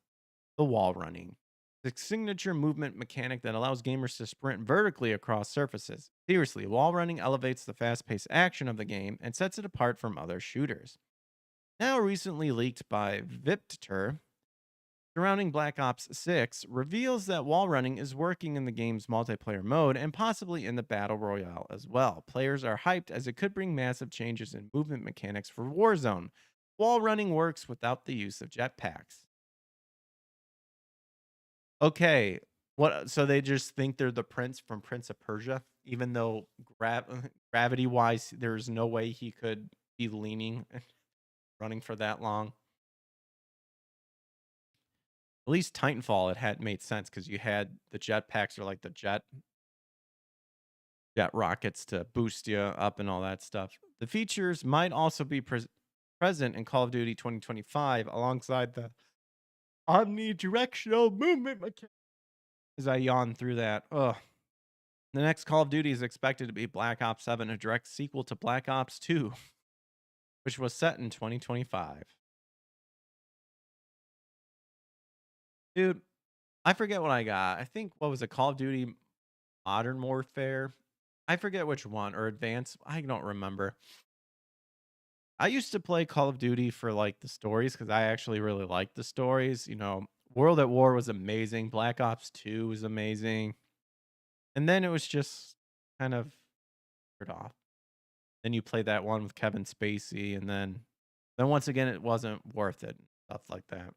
the wall running. The signature movement mechanic that allows gamers to sprint vertically across surfaces. Seriously, wall running elevates the fast paced action of the game and sets it apart from other shooters. Now recently leaked by Vipter, surrounding Black Ops 6 reveals that wall running is working in the game's multiplayer mode and possibly in the Battle Royale as well. Players are hyped as it could bring massive changes in movement mechanics for Warzone. Wall running works without the use of jetpacks. Okay, what so they just think they're the prince from Prince of Persia, even though gravity wise, there's no way he could be leaning running for that long. At least Titanfall, it had made sense because you had the jetpacks or like the jet rockets to boost you up and all that stuff. The features might also be present in Call of Duty 2025 alongside the omnidirectional movement mechanic. As I yawn through that, ugh. The next Call of Duty is expected to be Black Ops 7, a direct sequel to Black Ops 2, which was set in 2025. Dude, I forget what I got. I think what was it, Call of Duty Modern Warfare? I forget which one, or Advanced. I don't remember. I used to play Call of Duty for like the stories because I actually really liked the stories. You know, World at War was amazing. Black Ops 2 was amazing. And then it was just kind of turned off. Then you play that one with Kevin Spacey, and then once again it wasn't worth it. Stuff like that.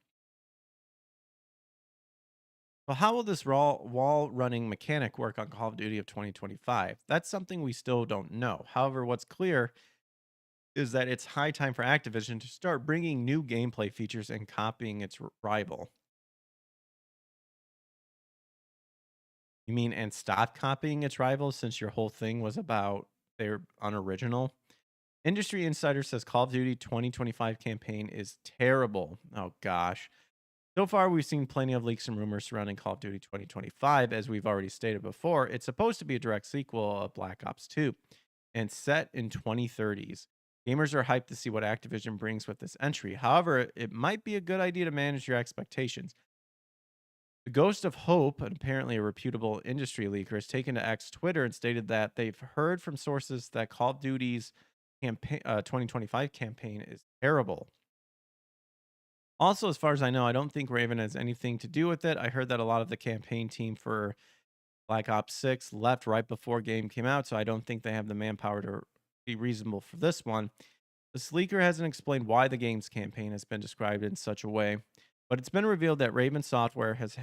Well, how will this raw wall running mechanic work on Call of Duty of 2025? That's something we still don't know. However, what's clear is that it's high time for Activision to start bringing new gameplay features and copying its rival. You mean and stop copying its rival since your whole thing was about they're unoriginal? Industry Insider says Call of Duty 2025 campaign is terrible. Oh gosh. So far, we've seen plenty of leaks and rumors surrounding Call of Duty 2025. As we've already stated before, it's supposed to be a direct sequel of Black Ops 2 and set in 2030s. Gamers are hyped to see what Activision brings with this entry. However, it might be a good idea to manage your expectations. The Ghost of Hope, apparently a reputable industry leaker, has taken to X Twitter and stated that they've heard from sources that Call of Duty's 2025 campaign is terrible. Also, as far as I know, I don't think Raven has anything to do with it. I heard that a lot of the campaign team for Black Ops 6 left right before game came out, so I don't think they have the manpower to be reasonable for this one. The leaker hasn't explained why the game's campaign has been described in such a way, but it's been revealed that Raven Software has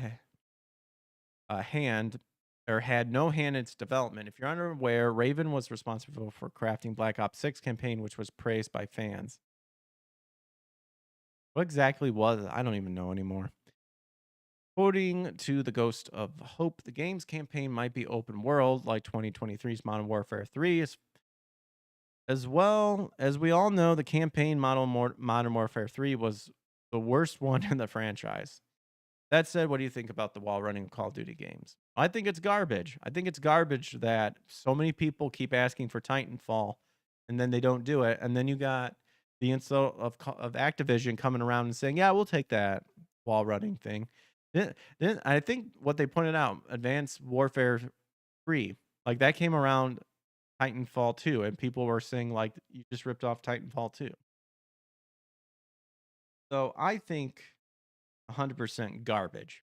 a hand or had no hand in its development. If you're unaware, Raven was responsible for crafting Black Ops 6 campaign, which was praised by fans. What exactly was it? I don't even know anymore. According to the Ghost of Hope, the game's campaign might be open world like 2023's Modern Warfare 3. As well as we all know, the campaign Modern Warfare 3 was the worst one in the franchise. That said, what do you think about the wall running Call of Duty games? I think it's garbage. I think it's garbage that so many people keep asking for Titanfall and then they don't do it. And then you got the insult of Activision coming around and saying, yeah, we'll take that wall running thing. Then I think what they pointed out, Advanced Warfare 3, like that came around Titanfall 2, and people were saying, like, you just ripped off Titanfall 2. So I think 100% garbage.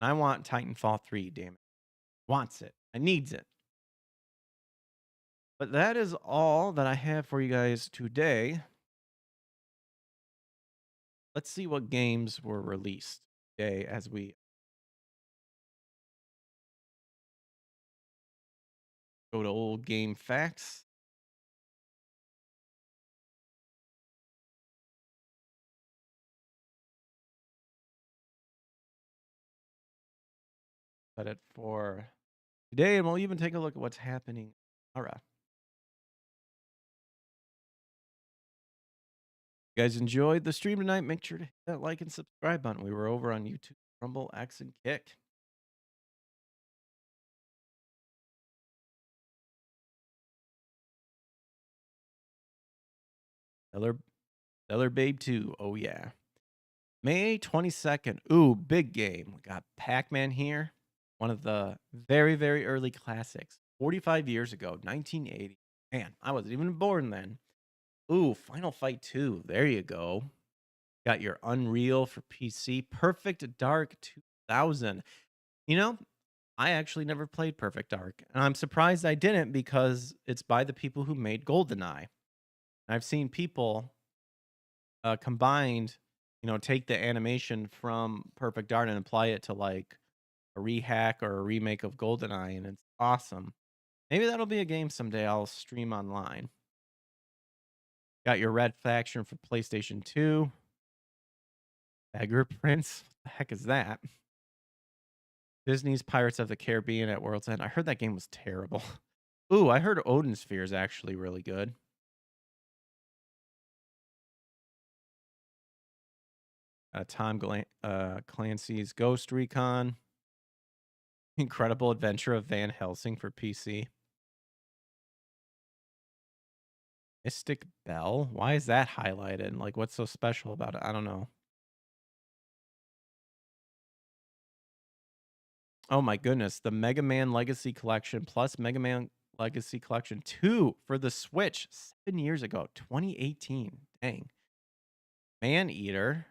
I want Titanfall 3, damn it. Wants it. I needs it. But that is all that I have for you guys today. Let's see what games were released today as we go to old game facts. Set it for today, and we'll even take a look at what's happening. All right. You guys enjoyed the stream tonight, make sure to hit that like and subscribe button. We were over on YouTube, Rumble, X, and Kick. Stellar Babe 2. Oh, yeah. May 22nd. Ooh, big game. We got Pac-Man here. One of the very, very early classics. 45 years ago, 1980. Man, I wasn't even born then. Ooh, Final Fight 2. There you go. Got your Unreal for PC. Perfect Dark 2000. You know, I actually never played Perfect Dark. And I'm surprised I didn't because it's by the people who made GoldenEye. I've seen people combined, take the animation from Perfect Dark and apply it to like a rehack or a remake of GoldenEye, and it's awesome. Maybe that'll be a game someday I'll stream online. Got your Red Faction for PlayStation 2. Beggar Prince. What the heck is that? Disney's Pirates of the Caribbean at World's End. I heard that game was terrible. Ooh, I heard Odin Sphere is actually really good. Tom Clancy's Ghost Recon. Incredible Adventure of Van Helsing for PC. Mystic Bell? Why is that highlighted? Like, what's so special about it? I don't know. Oh my goodness. The Mega Man Legacy Collection plus Mega Man Legacy Collection 2 for the Switch 7 years ago, 2018. Dang. Man Eater.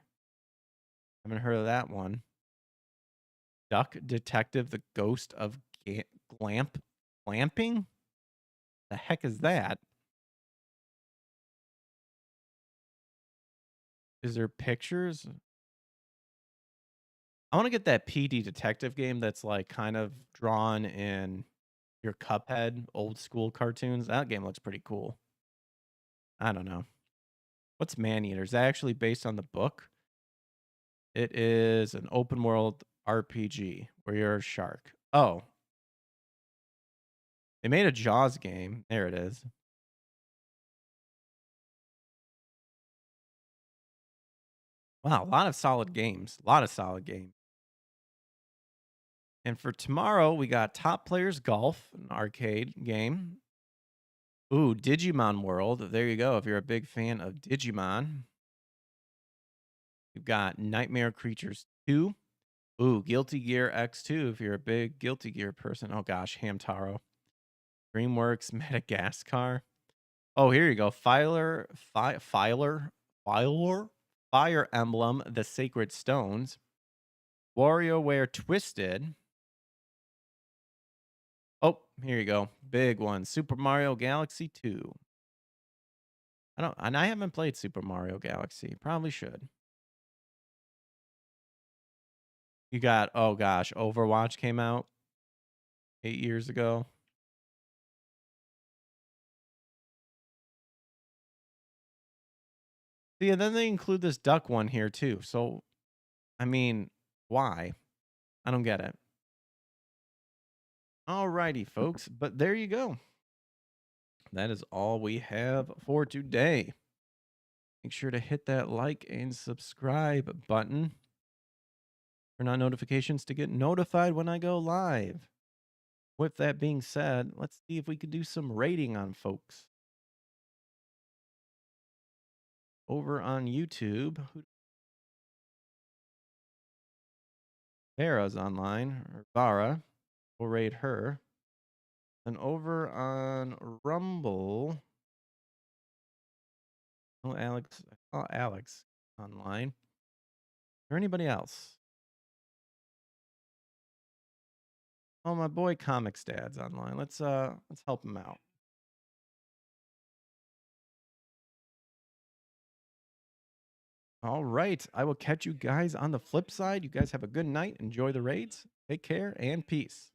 Haven't heard of that one. Duck Detective, The Ghost of Glamping? The heck is that? Is there pictures? I want to get that PD detective game that's like kind of drawn in your Cuphead old school cartoons. That game looks pretty cool. I don't know. What's Maneater? Is that actually based on the book? It is an open world RPG where you're a shark. Oh. They made a Jaws game. There it is. Wow, a lot of solid games. A lot of solid games. And for tomorrow, we got Top Players Golf, an arcade game. Ooh, Digimon World. There you go. If you're a big fan of Digimon. We've got Nightmare Creatures 2. Ooh, Guilty Gear X2 if you're a big Guilty Gear person. Oh gosh, Hamtaro. DreamWorks Madagascar. Oh, here you go. Fire Emblem, The Sacred Stones. WarioWare Twisted. Oh, here you go. Big one. Super Mario Galaxy 2. I haven't played Super Mario Galaxy. Probably should. You got, oh gosh, Overwatch came out 8 years ago. See, and then they include this duck one here too. So, I mean, why? I don't get it. Alrighty, folks. But there you go. That is all we have for today. Make sure to hit that like and subscribe button. Turn on notifications to get notified when I go live. With that being said, let's see if we could do some rating on folks. Over on YouTube, Vara's online, or Vara. We'll rate her. And over on Rumble, oh, Alex, I saw Alex online. Is there anybody else? Oh, my boy Comics Dad's online. Let's help him out. All right. I will catch you guys on the flip side. You guys have a good night. Enjoy the raids. Take care and peace.